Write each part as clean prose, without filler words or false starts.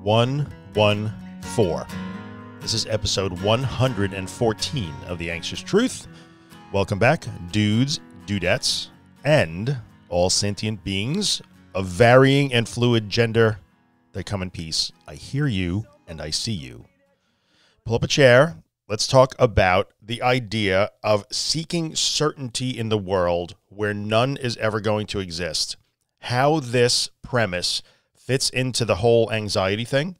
114. This is episode 114 of The Anxious Truth. Welcome back, dudes, dudettes, and all sentient beings of varying and fluid gender that come in peace. I hear you and I see you. Pull up a chair. Let's talk about the idea of seeking certainty in the world where none is ever going to exist. How this premise fits into the whole anxiety thing.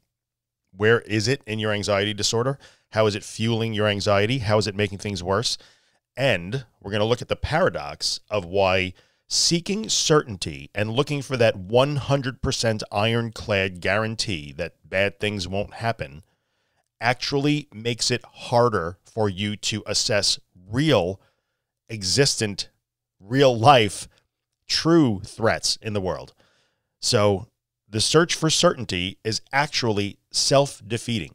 Where is it in your anxiety disorder? How is it fueling your anxiety? How is it making things worse? And we're going to look at the paradox of why seeking certainty and looking for that 100% ironclad guarantee that bad things won't happen actually makes it harder for you to assess real, existent, real life, true threats in the world. So the search for certainty is actually self-defeating.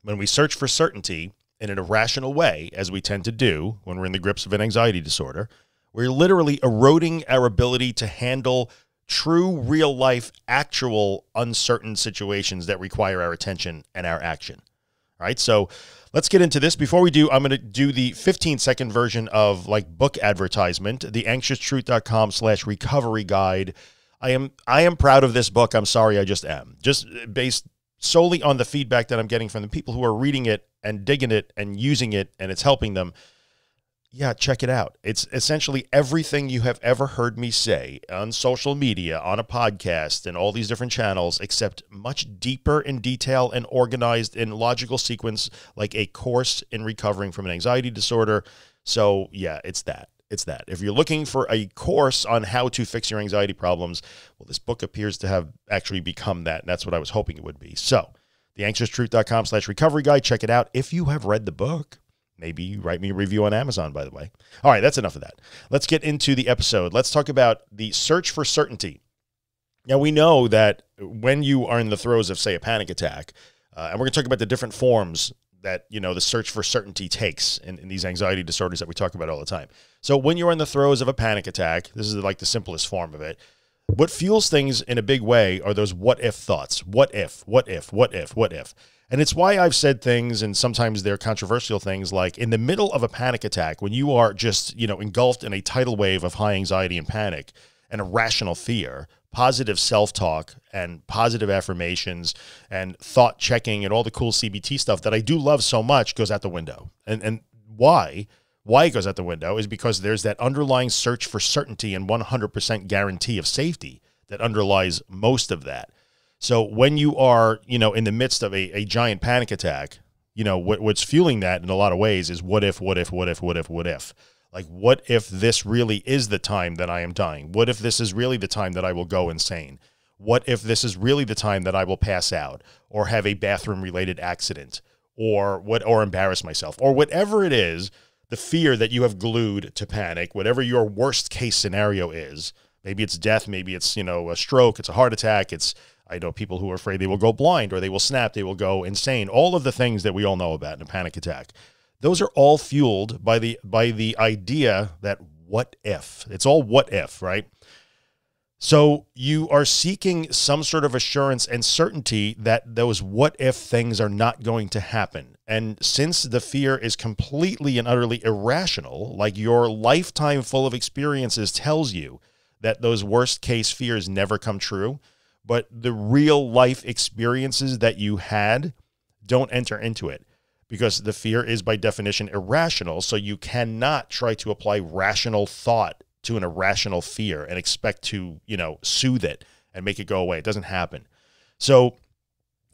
When we search for certainty in an irrational way, as we tend to do when we're in the grips of an anxiety disorder, we're literally eroding our ability to handle true, real life, actual uncertain situations that require our attention and our action. All right, so let's get into this. Before we do, I'm going to do the 15-second version of like book advertisement, the anxioustruth.com/recovery guide. I am proud of this book. I'm sorry, I just am. Just based solely on the feedback that I'm getting from the people who are reading it and digging it and using it, and it's helping them. Yeah, check it out. It's essentially everything you have ever heard me say on social media, on a podcast, and all these different channels, except much deeper in detail and organized in logical sequence, like a course in recovering from an anxiety disorder. So yeah, it's that. It's that. If you're looking for a course on how to fix your anxiety problems, well, this book appears to have actually become that, and that's what I was hoping it would be. So, theanxioustruth.com/recovery guide. Check it out. If you have read the book, maybe write me a review on Amazon, by the way. All right, that's enough of that. Let's get into the episode. Let's talk about the search for certainty. Now, we know that when you are in the throes of, say, a panic attack, and we're going to talk about the different forms that, you know, the search for certainty takes in these anxiety disorders that we talk about all the time. So when you're in the throes of a panic attack, this is like the simplest form of it. What fuels things in a big way are those what if thoughts. What if, what if, what if, what if. And it's why I've said things, and sometimes they're controversial things, like in the middle of a panic attack, when you are just, you know, engulfed in a tidal wave of high anxiety and panic and irrational fear, positive self-talk and positive affirmations and thought checking and all the cool CBT stuff that I do love so much goes out the window. And why it goes out the window is because there's that underlying search for certainty and 100% guarantee of safety that underlies most of that. So when you are, you know, in the midst of a giant panic attack, you know, what's fueling that in a lot of ways is what if, what if, what if, what if, what if. Like, what if this really is the time that I am dying? What if this is really the time that I will go insane? What if this is really the time that I will pass out or have a bathroom-related accident or embarrass myself or whatever it is, the fear that you have glued to panic, whatever your worst-case scenario is. Maybe it's death, maybe it's, you know, a stroke, it's a heart attack, I know people who are afraid they will go blind or they will snap, they will go insane, all of the things that we all know about in a panic attack. Those are all fueled by the idea that what if. It's all what if, right? So you are seeking some sort of assurance and certainty that those what if things are not going to happen. And since the fear is completely and utterly irrational, like your lifetime full of experiences tells you that those worst case fears never come true, but the real life experiences that you had don't enter into it. Because the fear is by definition irrational, so you cannot try to apply rational thought to an irrational fear and expect to, you know, soothe it and make it go away. It doesn't happen. So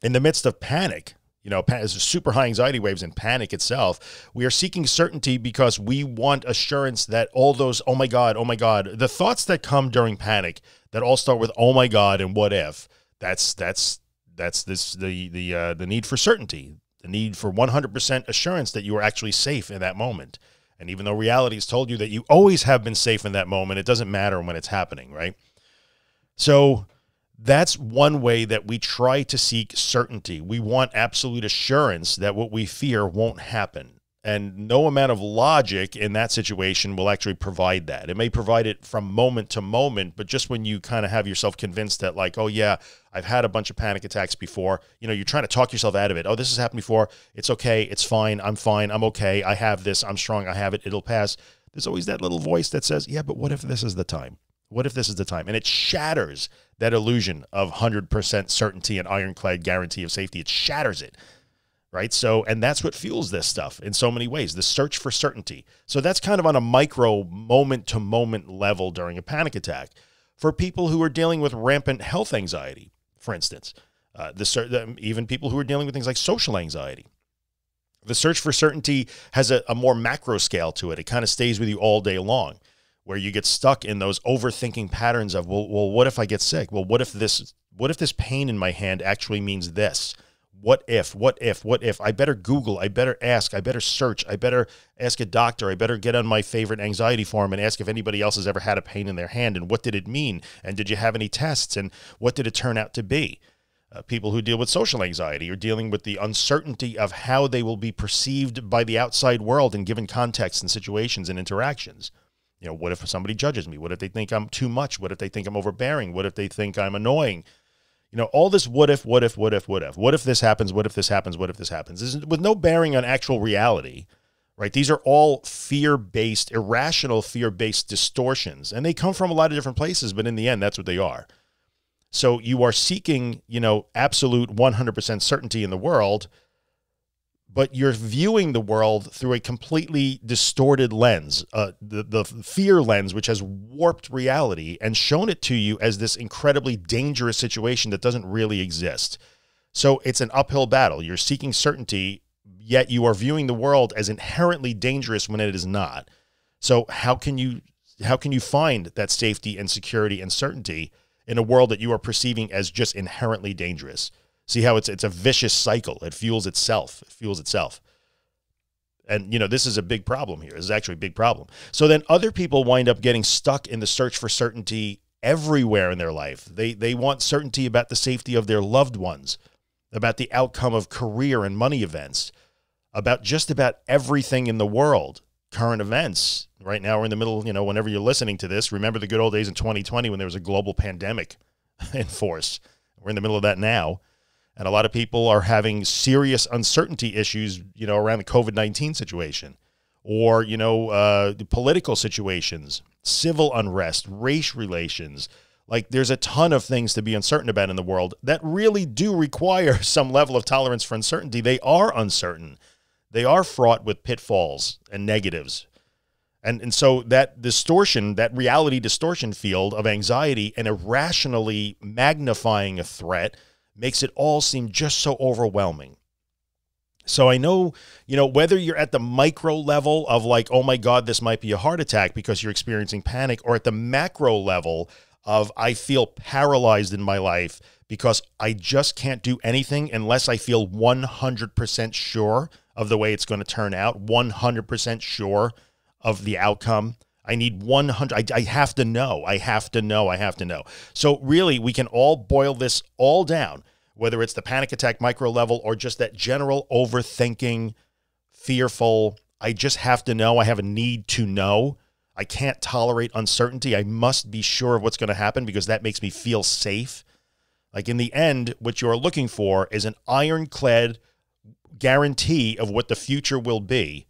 in the midst of panic, you know, super high anxiety waves and panic itself, we are seeking certainty because we want assurance that all those, oh my God, the thoughts that come during panic that all start with, oh my God, and what if, that's the need for certainty. The need for 100% assurance that you are actually safe in that moment. And even though reality has told you that you always have been safe in that moment, it doesn't matter when it's happening, right? So that's one way that we try to seek certainty. We want absolute assurance that what we fear won't happen. And no amount of logic in that situation will actually provide that. It may provide it from moment to moment, but just when you kind of have yourself convinced that like, oh yeah, I've had a bunch of panic attacks before, you know, you're trying to talk yourself out of it. Oh, this has happened before. It's okay. It's fine. I'm fine. I'm okay. I have this. I'm strong. I have it. It'll pass. There's always that little voice that says, yeah, but what if this is the time? What if this is the time? And it shatters that illusion of 100% certainty and ironclad guarantee of safety. It shatters it. Right. So, and that's what fuels this stuff in so many ways, the search for certainty. So that's kind of on a micro moment to moment level during a panic attack. For people who are dealing with rampant health anxiety, for instance, even people who are dealing with things like social anxiety, the search for certainty has a more macro scale to it. It kind of stays with you all day long, where you get stuck in those overthinking patterns of, well, what if I get sick? Well, what if this pain in my hand actually means this? What if? I better Google, I better ask, I better search, I better ask a doctor, I better get on my favorite anxiety forum and ask if anybody else has ever had a pain in their hand and what did it mean? And did you have any tests? And what did it turn out to be? People who deal with social anxiety are dealing with the uncertainty of how they will be perceived by the outside world in given contexts and situations and interactions. You know, what if somebody judges me? What if they think I'm too much? What if they think I'm overbearing? What if they think I'm annoying? You know, all this what if this happens, what if this happens, what if this happens, is with no bearing on actual reality, right? These are all fear-based, irrational fear-based distortions, and they come from a lot of different places, but in the end, that's what they are. So you are seeking, you know, absolute 100% certainty in the world, but you're viewing the world through a completely distorted lens, the fear lens, which has warped reality and shown it to you as this incredibly dangerous situation that doesn't really exist. So it's an uphill battle. You're seeking certainty, yet you are viewing the world as inherently dangerous when it is not. So how can you find that safety and security and certainty in a world that you are perceiving as just inherently dangerous? See how it's a vicious cycle. It fuels itself. It fuels itself. And, you know, this is a big problem here. This is actually a big problem. So then other people wind up getting stuck in the search for certainty everywhere in their life. They want certainty about the safety of their loved ones, about the outcome of career and money events, about just about everything in the world, current events. Right now we're in the middle, you know, whenever you're listening to this, remember the good old days in 2020 when there was a global pandemic in force. We're in the middle of that now. And a lot of people are having serious uncertainty issues, you know, around the COVID-19 situation or, you know, the political situations, civil unrest, race relations. Like there's a ton of things to be uncertain about in the world that really do require some level of tolerance for uncertainty. They are uncertain. They are fraught with pitfalls and negatives. And so that distortion, that reality distortion field of anxiety and irrationally magnifying a threat makes it all seem just so overwhelming. So I know, you know, whether you're at the micro level of like, oh my God, this might be a heart attack because you're experiencing panic, or at the macro level of I feel paralyzed in my life because I just can't do anything unless I feel 100% sure of the way it's going to turn out, 100% sure of the outcome. I need 100. I have to know. I have to know. I have to know. So really, we can all boil this all down, whether it's the panic attack micro level or just that general overthinking, fearful, I just have to know. I have a need to know. I can't tolerate uncertainty. I must be sure of what's going to happen because that makes me feel safe. Like in the end, what you're looking for is an ironclad guarantee of what the future will be,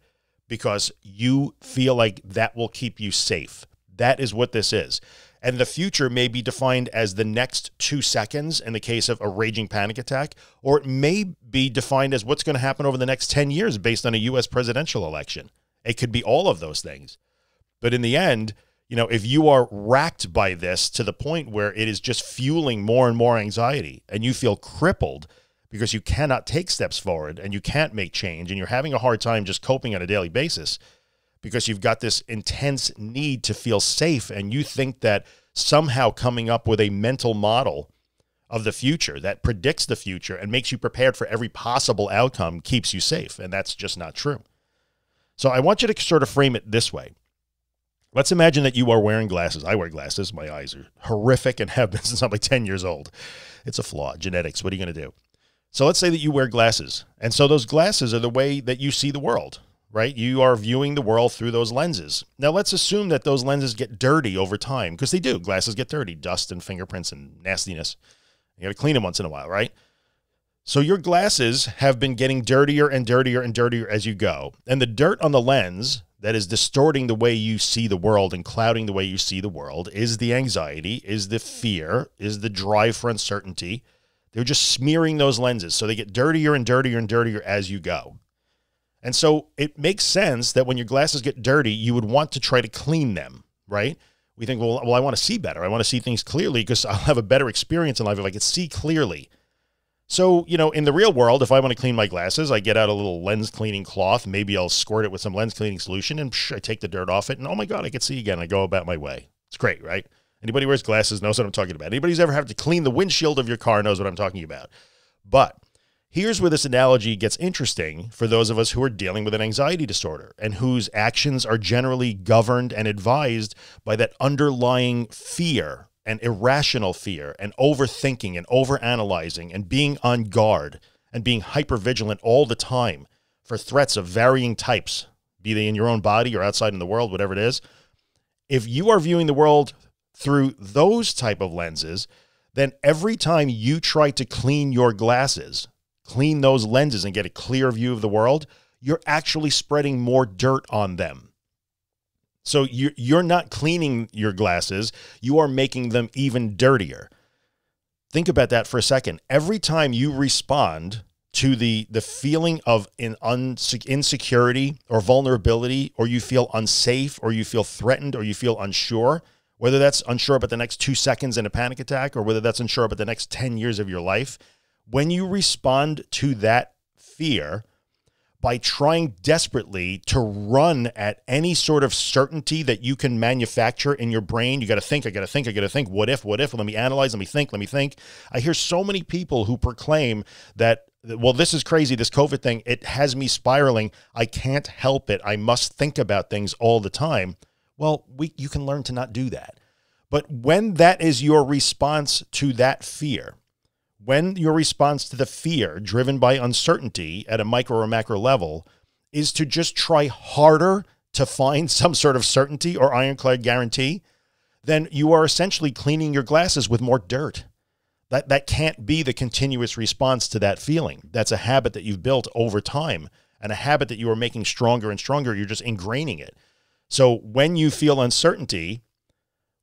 because you feel like that will keep you safe. That is what this is. And the future may be defined as the next 2 seconds in the case of a raging panic attack, or it may be defined as what's going to happen over the next 10 years based on a U.S. presidential election. It could be all of those things. But in the end, you know, if you are racked by this to the point where it is just fueling more and more anxiety and you feel crippled because you cannot take steps forward and you can't make change and you're having a hard time just coping on a daily basis because you've got this intense need to feel safe, and you think that somehow coming up with a mental model of the future that predicts the future and makes you prepared for every possible outcome keeps you safe, and that's just not true. So I want you to sort of frame it this way. Let's imagine that you are wearing glasses. I wear glasses. My eyes are horrific and have been since I'm like 10 years old. It's a flaw. Genetics. What are you going to do? So let's say that you wear glasses. And so those glasses are the way that you see the world. right? You are viewing the world through those lenses. Now, let's assume that those lenses get dirty over time, because they do. Glasses get dirty, dust and fingerprints and nastiness. You got to clean them once in a while, right? So your glasses have been getting dirtier and dirtier and dirtier as you go. And the dirt on the lens that is distorting the way you see the world and clouding the way you see the world is the anxiety, is the fear, is the drive for uncertainty. They're just smearing those lenses. So they get dirtier and dirtier and dirtier as you go. And so it makes sense that when your glasses get dirty, you would want to try to clean them, right? We think, well, I want to see better. I want to see things clearly because I'll have a better experience in life if I can see clearly. So, you know, in the real world, if I want to clean my glasses, I get out a little lens cleaning cloth. Maybe I'll squirt it with some lens cleaning solution and I take the dirt off it. And oh my God, I can see again. I go about my way. It's great, right? Anybody who wears glasses knows what I'm talking about. Anybody who's ever had to clean the windshield of your car knows what I'm talking about. But here's where this analogy gets interesting for those of us who are dealing with an anxiety disorder and whose actions are generally governed and advised by that underlying fear and irrational fear and overthinking and overanalyzing and being on guard and being hypervigilant all the time for threats of varying types, be they in your own body or outside in the world, whatever it is. If you are viewing the world through those type of lenses, then every time you try to clean your glasses, clean those lenses and get a clear view of the world, you're actually spreading more dirt on them. So you're not cleaning your glasses, you are making them even dirtier. Think about that for a second. Every time you respond to the feeling of insecurity or vulnerability, or you feel unsafe, or you feel threatened, or you feel unsure, whether that's unsure about the next 2 seconds in a panic attack, or whether that's unsure about the next 10 years of your life, when you respond to that fear by trying desperately to run at any sort of certainty that you can manufacture in your brain, you got to think, I got to think, I got to think, what if, let me analyze, let me think. I hear so many people who proclaim that, well, this is crazy, this COVID thing, it has me spiraling. I can't help it. I must think about things all the time. Well, you can learn to not do that. But when that is your response to that fear, when your response to the fear driven by uncertainty at a micro or macro level is to just try harder to find some sort of certainty or ironclad guarantee, then you are essentially cleaning your glasses with more dirt. That can't be the continuous response to that feeling. That's a habit that you've built over time, and a habit that you are making stronger and stronger. You're just ingraining it. So when you feel uncertainty,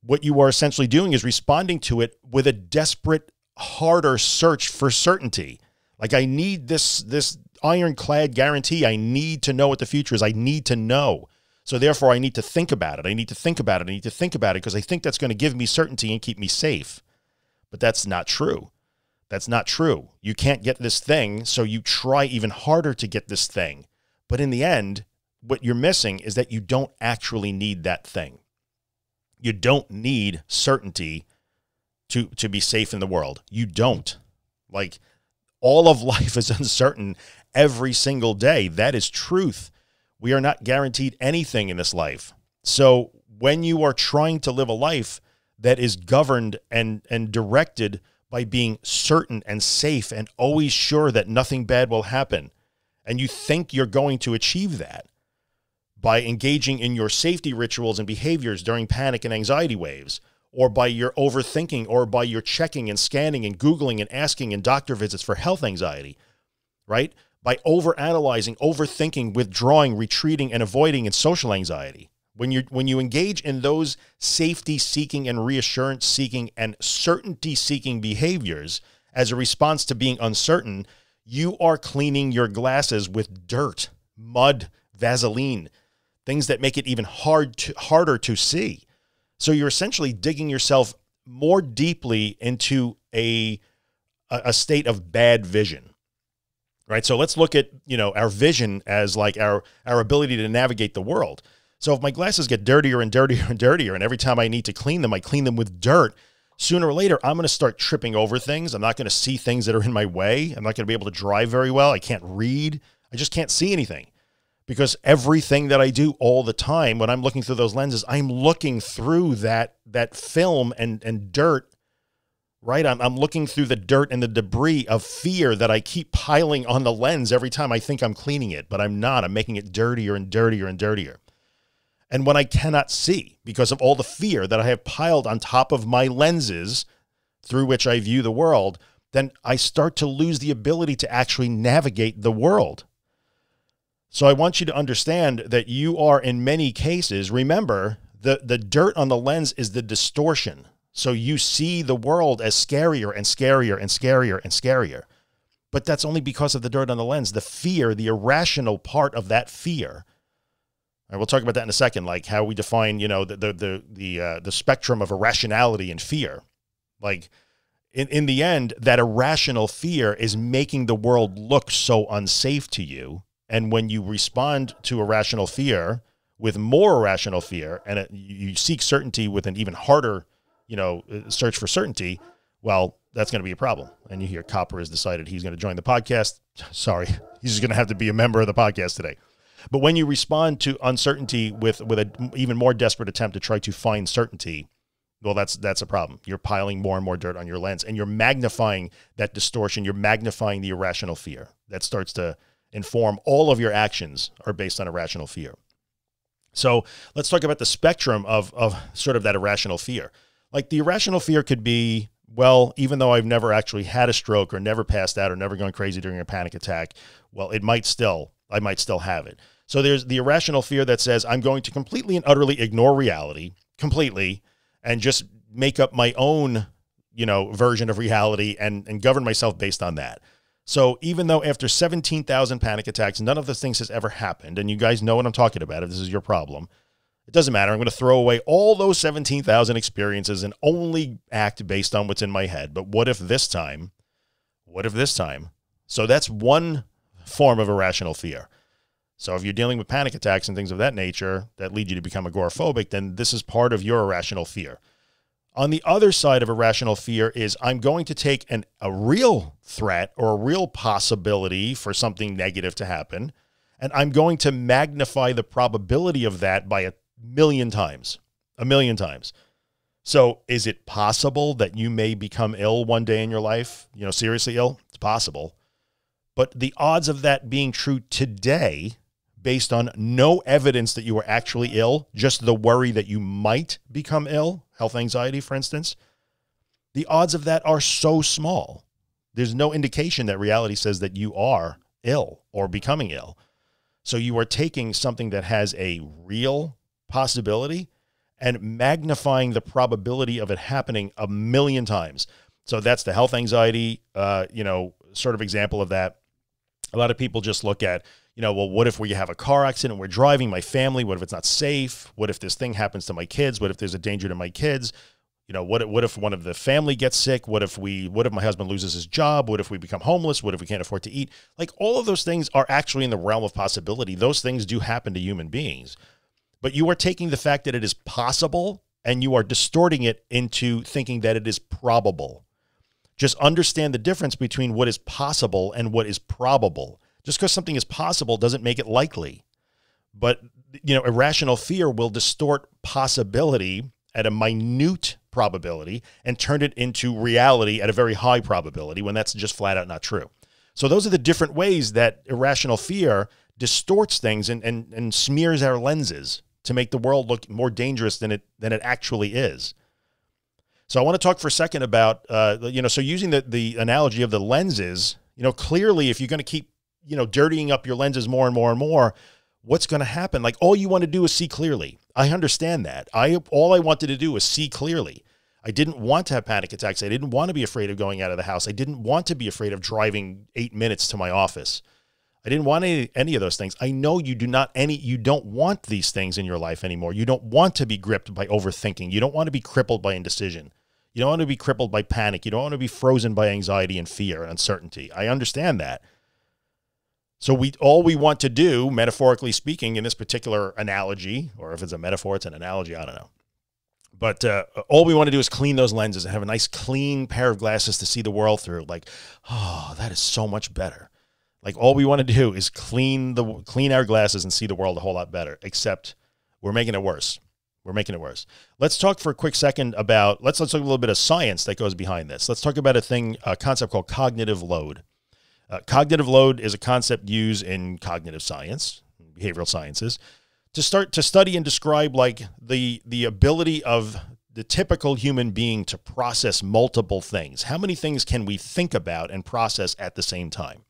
what you are essentially doing is responding to it with a desperate, harder search for certainty. Like, I need this ironclad guarantee. I need to know what the future is. I need to know. So therefore I need to think about it. I need to think about it. I need to think about it because I think that's going to give me certainty and keep me safe. But that's not true. That's not true. You can't get this thing, so you try even harder to get this thing. But in the end, what you're missing is that you don't actually need that thing. You don't need certainty to be safe in the world. You don't. Like, all of life is uncertain every single day. That is truth. We are not guaranteed anything in this life. So when you are trying to live a life that is governed and directed by being certain and safe and always sure that nothing bad will happen, and you think you're going to achieve that by engaging in your safety rituals and behaviors during panic and anxiety waves, or by your overthinking, or by your checking and scanning and Googling and asking in doctor visits for health anxiety, right? By overanalyzing, overthinking, withdrawing, retreating, and avoiding in social anxiety. When you engage in those safety-seeking and reassurance-seeking and certainty-seeking behaviors as a response to being uncertain, you are cleaning your glasses with dirt, mud, Vaseline, things that make it even harder to see. So you're essentially digging yourself more deeply into a state of bad vision, right? So let's look at, our vision as like our ability to navigate the world. So if my glasses get dirtier and dirtier and dirtier, and every time I need to clean them, I clean them with dirt, sooner or later, I'm going to start tripping over things. I'm not going to see things that are in my way. I'm not going to be able to drive very well. I can't read. I just can't see anything. Because everything that I do all the time, when I'm looking through those lenses, I'm looking through that film and dirt right? I'm looking through the dirt and the debris of fear that I keep piling on the lens every time I think I'm cleaning it, but I'm not. I'm making it dirtier and dirtier and dirtier. And when I cannot see because of all the fear that I have piled on top of my lenses through which I view the world, then I start to lose the ability to actually navigate the world. So I want you to understand that you are, in many cases, remember, the dirt on the lens is the distortion. So you see the world as scarier and scarier and scarier and scarier. But that's only because of the dirt on the lens, the fear, the irrational part of that fear. All right, we'll talk about that in a second, like how we define, the spectrum of irrationality and fear. Like in the end, that irrational fear is making the world look so unsafe to you. And when you respond to irrational fear with more irrational fear, and you seek certainty with an even harder, search for certainty, well, that's going to be a problem. And you hear Copper has decided he's going to join the podcast. Sorry, he's just going to have to be a member of the podcast today. But when you respond to uncertainty with an even more desperate attempt to try to find certainty, well, that's a problem. You're piling more and more dirt on your lens, and you're magnifying that distortion. You're magnifying the irrational fear that starts to inform all of your actions are based on irrational fear. So let's talk about the spectrum of sort of that irrational fear. Like the irrational fear could be, well, even though I've never actually had a stroke or never passed out or never gone crazy during a panic attack, well, I might still have it. So there's the irrational fear that says I'm going to completely and utterly ignore reality completely and just make up my own, version of reality and govern myself based on that. So even though after 17,000 panic attacks, none of those things has ever happened, and you guys know what I'm talking about if this is your problem, it doesn't matter. I'm going to throw away all those 17,000 experiences and only act based on what's in my head. But what if this time? What if this time? So that's one form of irrational fear. So if you're dealing with panic attacks and things of that nature that lead you to become agoraphobic, then this is part of your irrational fear. On the other side of irrational fear is I'm going to take a real threat or a real possibility for something negative to happen, and I'm going to magnify the probability of that by 1,000,000 times. 1,000,000 times. So is it possible that you may become ill one day in your life? Seriously ill? It's possible. But the odds of that being true today, based on no evidence that you are actually ill, just the worry that you might become ill, health anxiety, for instance, the odds of that are so small. There's no indication that reality says that you are ill or becoming ill. So you are taking something that has a real possibility and magnifying the probability of it happening 1,000,000 times. So that's the health anxiety, sort of example of that. A lot of people just look at, well, what if we have a car accident? We're driving my family. What if it's not safe? What if this thing happens to my kids? What if there's a danger to my kids? What if one of the family gets sick? What if my husband loses his job? What if we become homeless? What if we can't afford to eat? Like all of those things are actually in the realm of possibility. Those things do happen to human beings, but you are taking the fact that it is possible and you are distorting it into thinking that it is probable. Just understand the difference between what is possible and what is probable. Just because something is possible doesn't make it likely. But, irrational fear will distort possibility at a minute probability and turn it into reality at a very high probability when that's just flat out not true. So those are the different ways that irrational fear distorts things and smears our lenses to make the world look more dangerous than it actually is. So I want to talk for a second about, so using the analogy of the lenses, clearly if you're going to keep, dirtying up your lenses more and more and more, what's going to happen? Like all you want to do is see clearly. I understand that. All I wanted to do was see clearly. I didn't want to have panic attacks. I didn't want to be afraid of going out of the house. I didn't want to be afraid of driving 8 minutes to my office. I didn't want any of those things. I know you don't want these things in your life anymore. You don't want to be gripped by overthinking. You don't want to be crippled by indecision. You don't want to be crippled by panic. You don't want to be frozen by anxiety and fear and uncertainty. I understand that. So all we want to do, metaphorically speaking, in this particular analogy, or if it's a metaphor, it's an analogy, I don't know. But all we want to do is clean those lenses and have a nice clean pair of glasses to see the world through. Like, oh, that is so much better. Like all we want to do is clean our glasses and see the world a whole lot better, except we're making it worse. We're making it worse. Let's talk for a quick second about, let's talk a little bit of science that goes behind this. Let's talk about a concept called cognitive load. Cognitive load is a concept used in cognitive science, behavioral sciences, to start to study and describe like the ability of the typical human being to process multiple things. How many things can we think about and process at the same time?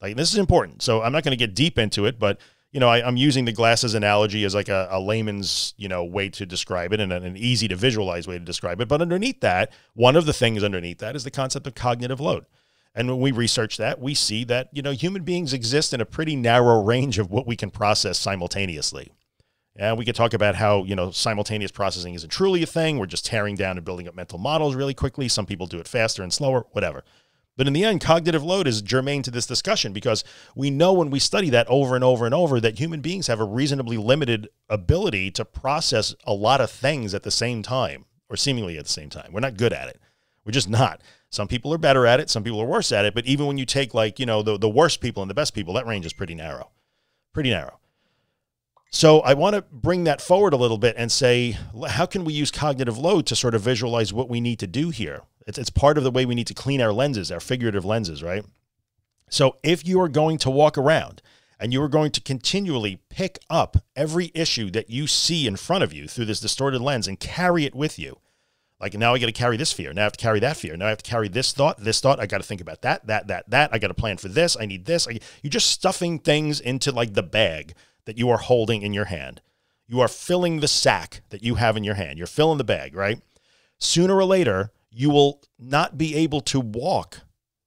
Like, this is important. So I'm not going to get deep into it, but you know, I'm using the glasses analogy as like a layman's, you know, way to describe it and an easy to visualize way to describe it. But underneath that, one of the things underneath that is the concept of cognitive load. And when we research that, we see that, you know, human beings exist in a pretty narrow range of what we can process simultaneously. And we could talk about how, you know, simultaneous processing isn't truly a thing. We're just tearing down and building up mental models really quickly. Some people do it faster and slower, whatever. But in the end, cognitive load is germane to this discussion because we know when we study that over and over and over that human beings have a reasonably limited ability to process a lot of things at the same time, or seemingly at the same time. We're not good at it. We're just not. Some people are better at it. Some people are worse at it. But even when you take like, you know, the worst people and the best people, that range is pretty narrow. Pretty narrow. So I want to bring that forward a little bit and say, how can we use cognitive load to sort of visualize what we need to do here? It's part of the way we need to clean our lenses, our figurative lenses, right? So if you are going to walk around and you are going to continually pick up every issue that you see in front of you through this distorted lens and carry it with you, like now I got to carry this fear, now I have to carry that fear, now I have to carry this thought, I got to think about that, I got to plan for this, I need this. You're just stuffing things into like the bag that you are holding in your hand. You are filling the sack that you have in your hand. You're filling the bag, right? Sooner or later, you will not be able to walk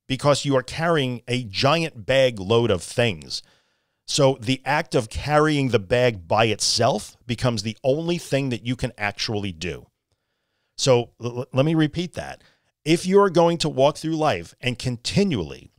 because you are carrying a giant bag load of things. So the act of carrying the bag by itself becomes the only thing that you can actually do. So let me repeat that. If you are going to walk through life and continually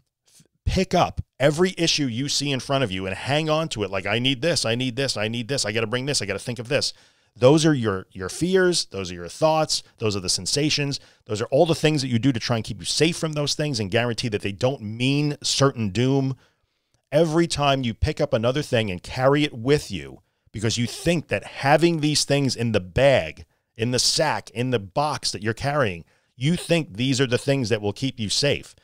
pick up every issue you see in front of you and hang on to it like, I need this, I need this, I need this, I got to bring this, I got to think of this. Those are your fears. Those are your thoughts. Those are the sensations. Those are all the things that you do to try and keep you safe from those things and guarantee that they don't mean certain doom. Every time you pick up another thing and carry it with you because you think that having these things in the bag, in the sack, in the box that you're carrying, you think these are the things that will keep you safe.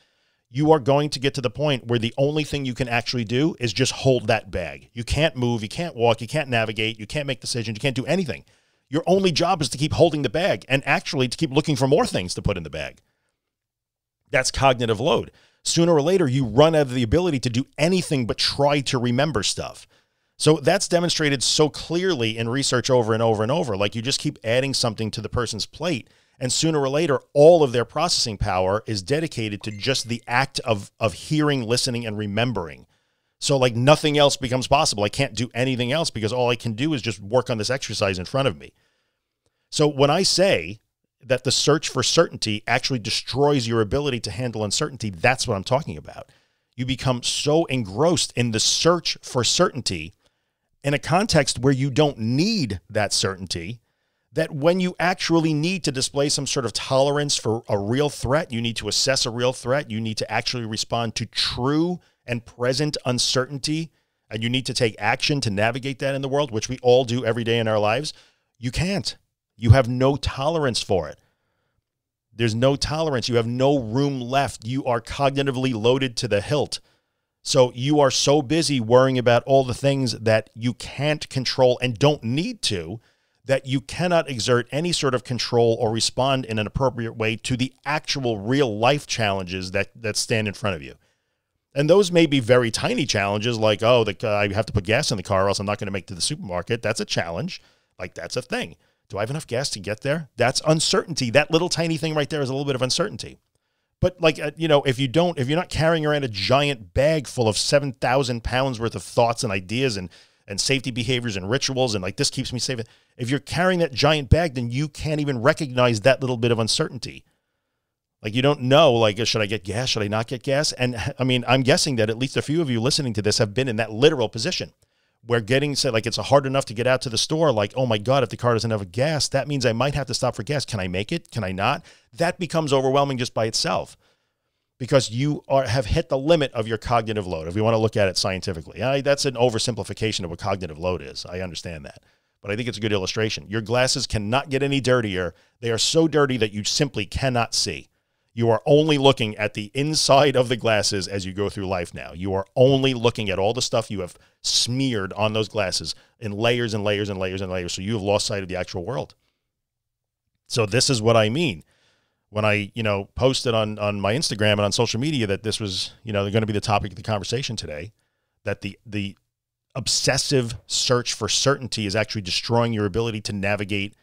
You are going to get to the point where the only thing you can actually do is just hold that bag. You can't move, you can't walk, you can't navigate, you can't make decisions, you can't do anything. Your only job is to keep holding the bag and actually to keep looking for more things to put in the bag. That's cognitive load. Sooner or later, you run out of the ability to do anything but try to remember stuff. So that's demonstrated so clearly in research over and over and over. Like you just keep adding something to the person's plate. And sooner or later, all of their processing power is dedicated to just the act of hearing, listening, and remembering. So like nothing else becomes possible. I can't do anything else because all I can do is just work on this exercise in front of me. So when I say that the search for certainty actually destroys your ability to handle uncertainty, that's what I'm talking about. You become so engrossed in the search for certainty in a context where you don't need that certainty, that when you actually need to display some sort of tolerance for a real threat, you need to assess a real threat, you need to actually respond to true and present uncertainty, and you need to take action to navigate that in the world, which we all do every day in our lives, you can't. You have no tolerance for it. There's no tolerance. You have no room left. You are cognitively loaded to the hilt. So you are so busy worrying about all the things that you can't control and don't need to, that you cannot exert any sort of control or respond in an appropriate way to the actual real life challenges that stand in front of you. And those may be very tiny challenges like, oh, I have to put gas in the car or else I'm not going to make it to the supermarket. That's a challenge. Like, that's a thing. Do I have enough gas to get there? That's uncertainty. That little tiny thing right there is a little bit of uncertainty. But like, you know, if you're not carrying around a giant bag full of 7,000 pounds worth of thoughts and ideas and safety behaviors and rituals and like, this keeps me safe. If you're carrying that giant bag, then you can't even recognize that little bit of uncertainty. Like, you don't know, like, should I get gas? Should I not get gas? And I mean, I'm guessing that at least a few of you listening to this have been in that literal position where getting said, like, it's hard enough to get out to the store. Like, oh my God, if the car doesn't have gas, that means I might have to stop for gas. Can I make it? Can I not? That becomes overwhelming just by itself because you have hit the limit of your cognitive load. If we want to look at it scientifically, that's an oversimplification of what cognitive load is. I understand that. but I think it's a good illustration. Your glasses cannot get any dirtier. They are so dirty that you simply cannot see. You are only looking at the inside of the glasses as you go through life now. You are only looking at all the stuff you have smeared on those glasses in layers and layers and layers and layers. So you have lost sight of the actual world. So this is what I mean when I, posted on my Instagram and on social media that this was, going to be the topic of the conversation today, that the obsessive search for certainty is actually destroying your ability to navigate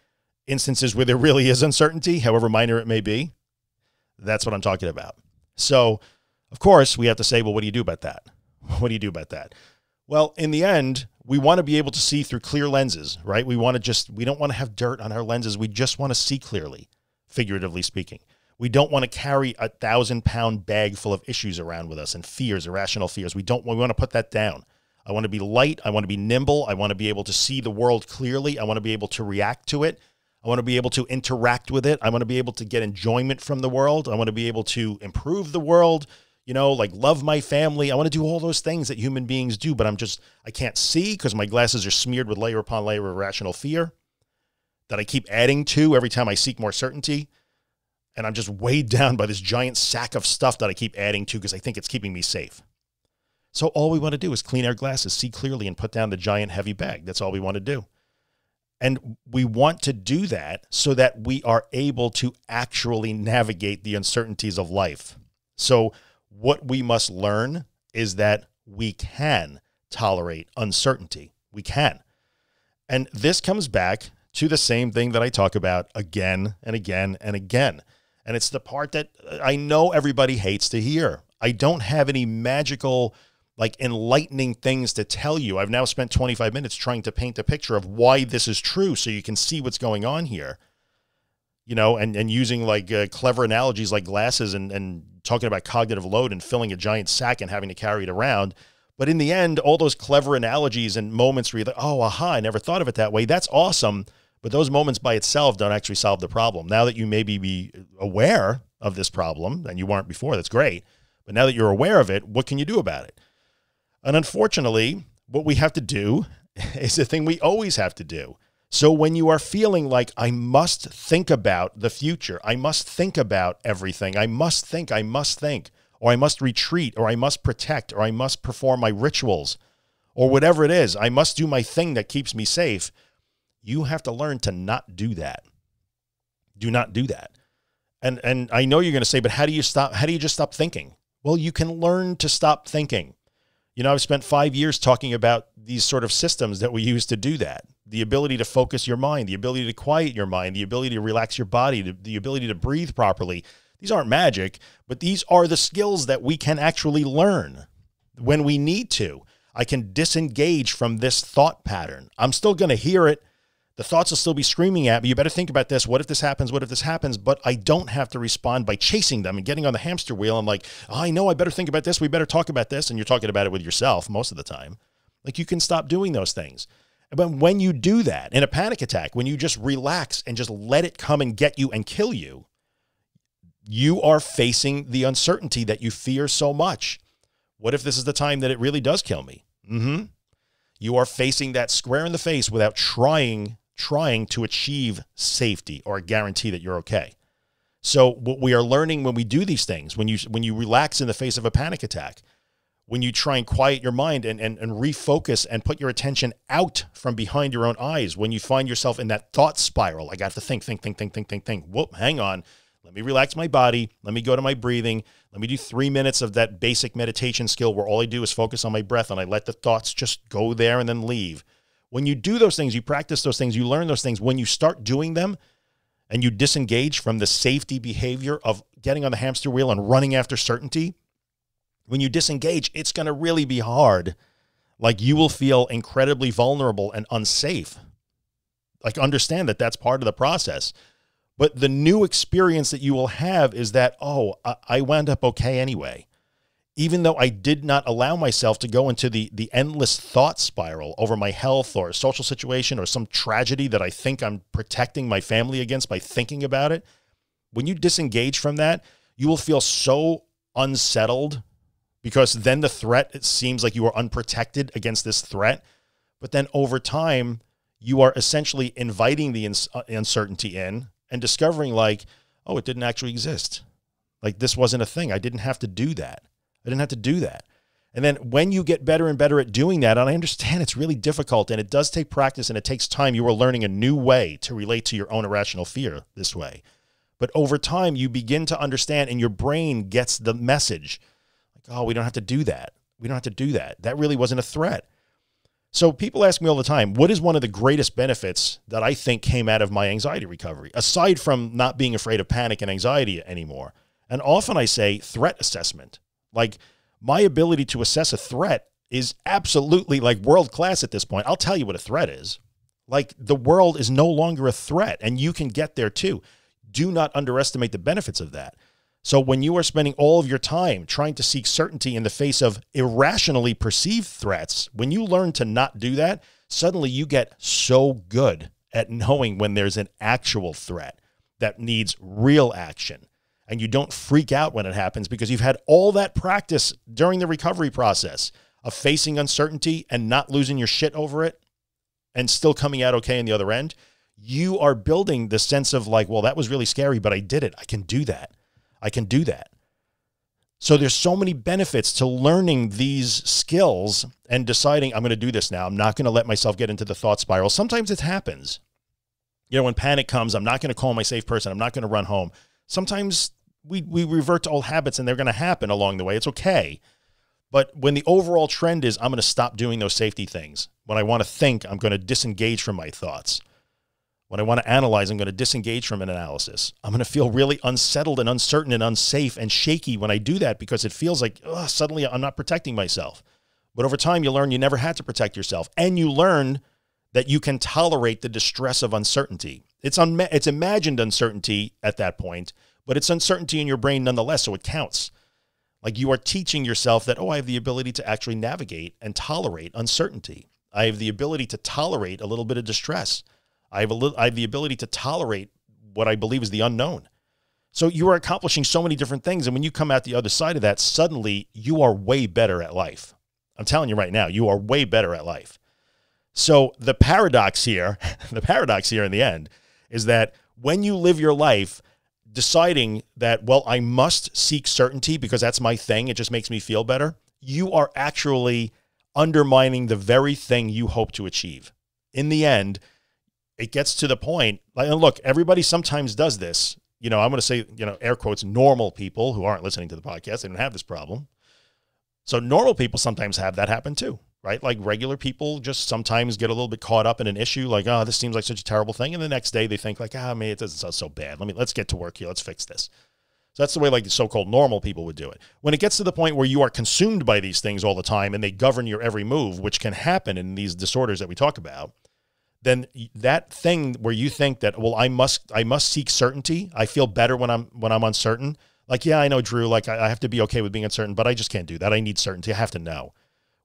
instances where there really is uncertainty, however minor it may be. That's what I'm talking about. So, of course, we have to say, well, what do you do about that? What do you do about that? Well, in the end, we want to be able to see through clear lenses, right? We don't want to have dirt on our lenses. We just want to see clearly, figuratively speaking. We don't want to carry a 1,000-pound bag full of issues around with us and fears, irrational fears. We want to put that down. I want to be light. I want to be nimble. I want to be able to see the world clearly. I want to be able to react to it. I want to be able to interact with it. I want to be able to get enjoyment from the world. I want to be able to improve the world, like love my family. I want to do all those things that human beings do, but I can't see because my glasses are smeared with layer upon layer of irrational fear that I keep adding to every time I seek more certainty. And I'm just weighed down by this giant sack of stuff that I keep adding to because I think it's keeping me safe. So all we want to do is clean our glasses, see clearly, and put down the giant heavy bag. That's all we want to do. And we want to do that so that we are able to actually navigate the uncertainties of life. So what we must learn is that we can tolerate uncertainty. We can. And this comes back to the same thing that I talk about again and again and again. And it's the part that I know everybody hates to hear. I don't have any magical, enlightening things to tell you. I've now spent 25 minutes trying to paint a picture of why this is true so you can see what's going on here, and using clever analogies like glasses and talking about cognitive load and filling a giant sack and having to carry it around. But in the end, all those clever analogies and moments where you're like, oh, aha, I never thought of it that way. That's awesome. But those moments by itself don't actually solve the problem. Now that you maybe be aware of this problem, and you weren't before, that's great. But now that you're aware of it, what can you do about it? And unfortunately, what we have to do is the thing we always have to do. So when you are feeling like I must think about the future, I must think about everything, I must think, or I must retreat, or I must protect, or I must perform my rituals, or whatever it is, I must do my thing that keeps me safe, you have to learn to not do that. Do not do that. And I know you're going to say, but how do you just stop thinking? Well, you can learn to stop thinking. I've spent 5 years talking about these sort of systems that we use to do that. The ability to focus your mind, the ability to quiet your mind, the ability to relax your body, the ability to breathe properly. These aren't magic, but these are the skills that we can actually learn when we need to. I can disengage from this thought pattern. I'm still going to hear it. The thoughts will still be screaming at me. You better think about this. What if this happens? What if this happens? But I don't have to respond by chasing them and getting on the hamster wheel. I'm like, oh, I know I better think about this. We better talk about this. And you're talking about it with yourself most of the time. You can stop doing those things. But when you do that in a panic attack, when you just relax and just let it come and get you and kill you, you are facing the uncertainty that you fear so much. What if this is the time that it really does kill me? You are facing that square in the face without trying to achieve safety or a guarantee that you're okay. So what we are learning when we do these things, when you relax in the face of a panic attack, when you try and quiet your mind and refocus and put your attention out from behind your own eyes, when you find yourself in that thought spiral, I got to think. Whoop, hang on. Let me relax my body. Let me go to my breathing. Let me do 3 minutes of that basic meditation skill where all I do is focus on my breath and I let the thoughts just go there and then leave. When you do those things, you practice those things, you learn those things. When you start doing them and you disengage from the safety behavior of getting on the hamster wheel and running after certainty, when you disengage, it's going to really be hard. You will feel incredibly vulnerable and unsafe. Understand that that's part of the process. But the new experience that you will have is that, oh, I wound up okay anyway. Even though I did not allow myself to go into the endless thought spiral over my health or a social situation or some tragedy that I think I'm protecting my family against by thinking about it, when you disengage from that, you will feel so unsettled because then the threat, it seems like you are unprotected against this threat. But then over time, you are essentially inviting the uncertainty in and discovering like, oh, it didn't actually exist. Like this wasn't a thing. I didn't have to do that. I didn't have to do that. And then when you get better and better at doing that, and I understand it's really difficult and it does take practice and it takes time, you are learning a new way to relate to your own irrational fear this way. But over time, you begin to understand and your brain gets the message. Like, oh, we don't have to do that. We don't have to do that. That really wasn't a threat. So people ask me all the time, what is one of the greatest benefits that I think came out of my anxiety recovery, aside from not being afraid of panic and anxiety anymore? And often I say threat assessment. Like my ability to assess a threat is absolutely like world-class at this point. I'll tell you what a threat is. Like the world is no longer a threat and you can get there too. Do not underestimate the benefits of that. So when you are spending all of your time trying to seek certainty in the face of irrationally perceived threats, when you learn to not do that, suddenly you get so good at knowing when there's an actual threat that needs real action. And you don't freak out when it happens because you've had all that practice during the recovery process of facing uncertainty and not losing your shit over it and still coming out okay in the other end. You are building the sense of like, well, that was really scary, but I did it. I can do that. I can do that. So there's so many benefits to learning these skills and deciding I'm going to do this now. I'm not going to let myself get into the thought spiral. Sometimes it happens. You know, when panic comes, I'm not going to call my safe person. I'm not going to run home. Sometimes we revert to old habits and they're going to happen along the way. It's okay. But when the overall trend is I'm going to stop doing those safety things. When I want to think, I'm going to disengage from my thoughts. When I want to analyze, I'm going to disengage from an analysis. I'm going to feel really unsettled and uncertain and unsafe and shaky when I do that because it feels like suddenly I'm not protecting myself. But over time, you learn you never had to protect yourself. And you learn that you can tolerate the distress of uncertainty. It's imagined uncertainty at that point, but it's uncertainty in your brain nonetheless, so it counts. Like you are teaching yourself that, oh, I have the ability to actually navigate and tolerate uncertainty. I have the ability to tolerate a little bit of distress. I have the ability to tolerate what I believe is the unknown. So you are accomplishing so many different things. And when you come out the other side of that, suddenly you are way better at life. I'm telling you right now, you are way better at life. So the paradox here in the end is that when you live your life deciding that, well, I must seek certainty because that's my thing, it just makes me feel better, you are actually undermining the very thing you hope to achieve. In the end, it gets to the point, like, and look, everybody sometimes does this. You know, I'm going to say, you know, air quotes, normal people who aren't listening to the podcast, they don't have this problem. So normal people sometimes have that happen too, right? Like regular people just sometimes get a little bit caught up in an issue like, oh, this seems like such a terrible thing. And the next day they think like, man, it doesn't sound so bad. Let's get to work here. Let's fix this. So that's the way like the so-called normal people would do it. When it gets to the point where you are consumed by these things all the time and they govern your every move, which can happen in these disorders that we talk about, then that thing where you think that, well, I must seek certainty. I feel better when I'm uncertain. Like, yeah, I know, Drew, like I have to be okay with being uncertain, but I just can't do that. I need certainty. I have to know.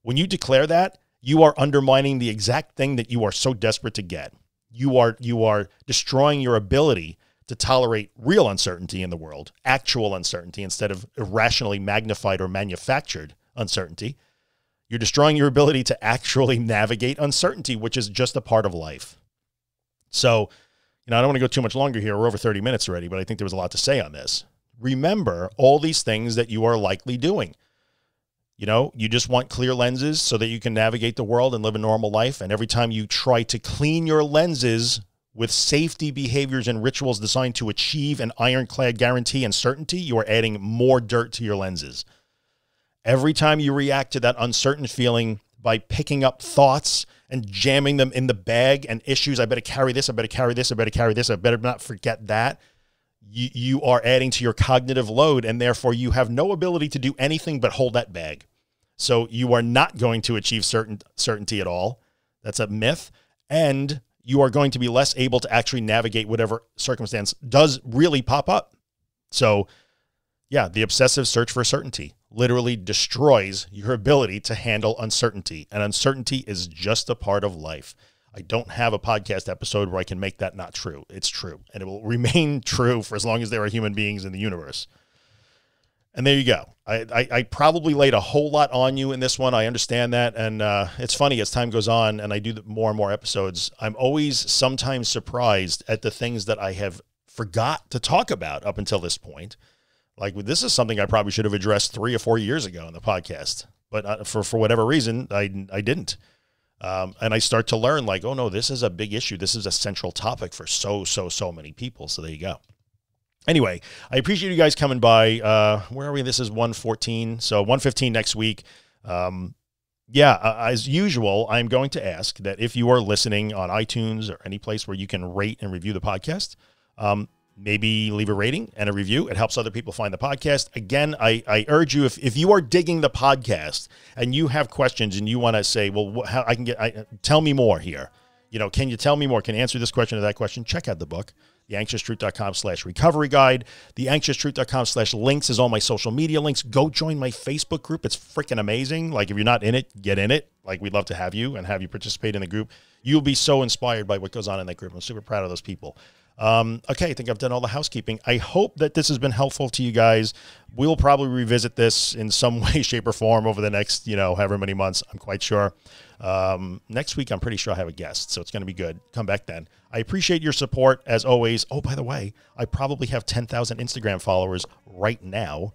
When you declare that, you are undermining the exact thing that you are so desperate to get. You are destroying your ability to tolerate real uncertainty in the world, actual uncertainty instead of irrationally magnified or manufactured uncertainty. You're destroying your ability to actually navigate uncertainty, which is just a part of life. So, you know, I don't want to go too much longer here. We're over 30 minutes already, but I think there was a lot to say on this. Remember all these things that you are likely doing. You know, you just want clear lenses so that you can navigate the world and live a normal life. And every time you try to clean your lenses with safety behaviors and rituals designed to achieve an ironclad guarantee and certainty, you are adding more dirt to your lenses. Every time you react to that uncertain feeling by picking up thoughts and jamming them in the bag and issues, I better carry this, I better carry this, I better carry this, I better not forget that, you are adding to your cognitive load, and therefore you have no ability to do anything but hold that bag. So you are not going to achieve certainty at all. That's a myth. And you are going to be less able to actually navigate whatever circumstance does really pop up. So yeah, the obsessive search for certainty literally destroys your ability to handle uncertainty. And uncertainty is just a part of life. I don't have a podcast episode where I can make that not true. It's true. And it will remain true for as long as there are human beings in the universe. And there you go. I probably laid a whole lot on you in this one. I understand that. And it's funny, as time goes on and I do more and more episodes, I'm always sometimes surprised at the things that I have forgot to talk about up until this point. Like, this is something I probably should have addressed 3 or 4 years ago in the podcast. But for whatever reason, I didn't. And I start to learn, like, oh, no, this is a big issue. This is a central topic for so many people. So there you go. Anyway, I appreciate you guys coming by. Where are we? This is 114. So 115 next week. As usual, I'm going to ask that if you are listening on iTunes or any place where you can rate and review the podcast, maybe leave a rating and a review. It helps other people find the podcast. Again, I urge you, if you are digging the podcast and you have questions and you want to say, well, how I can tell me more here. You know, can you tell me more? Can you answer this question or that question? Check out the book, theanxioustruth.com/recovery guide. Theanxioustruth.com/links is all my social media links. Go join my Facebook group. It's freaking amazing. Like, if you're not in it, get in it. Like, we'd love to have you and have you participate in the group. You'll be so inspired by what goes on in that group. I'm super proud of those people. Okay, I think I've done all the housekeeping. I hope that this has been helpful to you guys. We'll probably revisit this in some way, shape, or form over the next, however many months. I'm quite sure. Next week, I'm pretty sure I have a guest, so it's going to be good. Come back then. I appreciate your support, as always. Oh, by the way, I probably have 10,000 Instagram followers right now.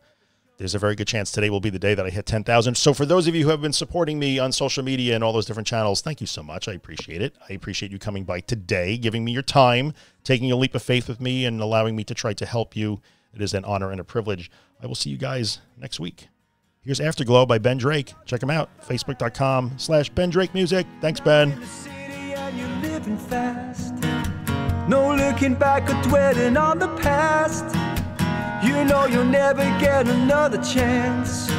There's a very good chance today will be the day that I hit 10,000. So for those of you who have been supporting me on social media and all those different channels, thank you so much. I appreciate it. I appreciate you coming by today, giving me your time, taking a leap of faith with me, and allowing me to try to help you. It is an honor and a privilege. I will see you guys next week. Here's Afterglow by Ben Drake. Check him out. Facebook.com/Ben Drake Music. Thanks, Ben. No looking back or dwelling on the past. You know you'll never get another chance.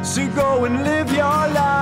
So go and live your life.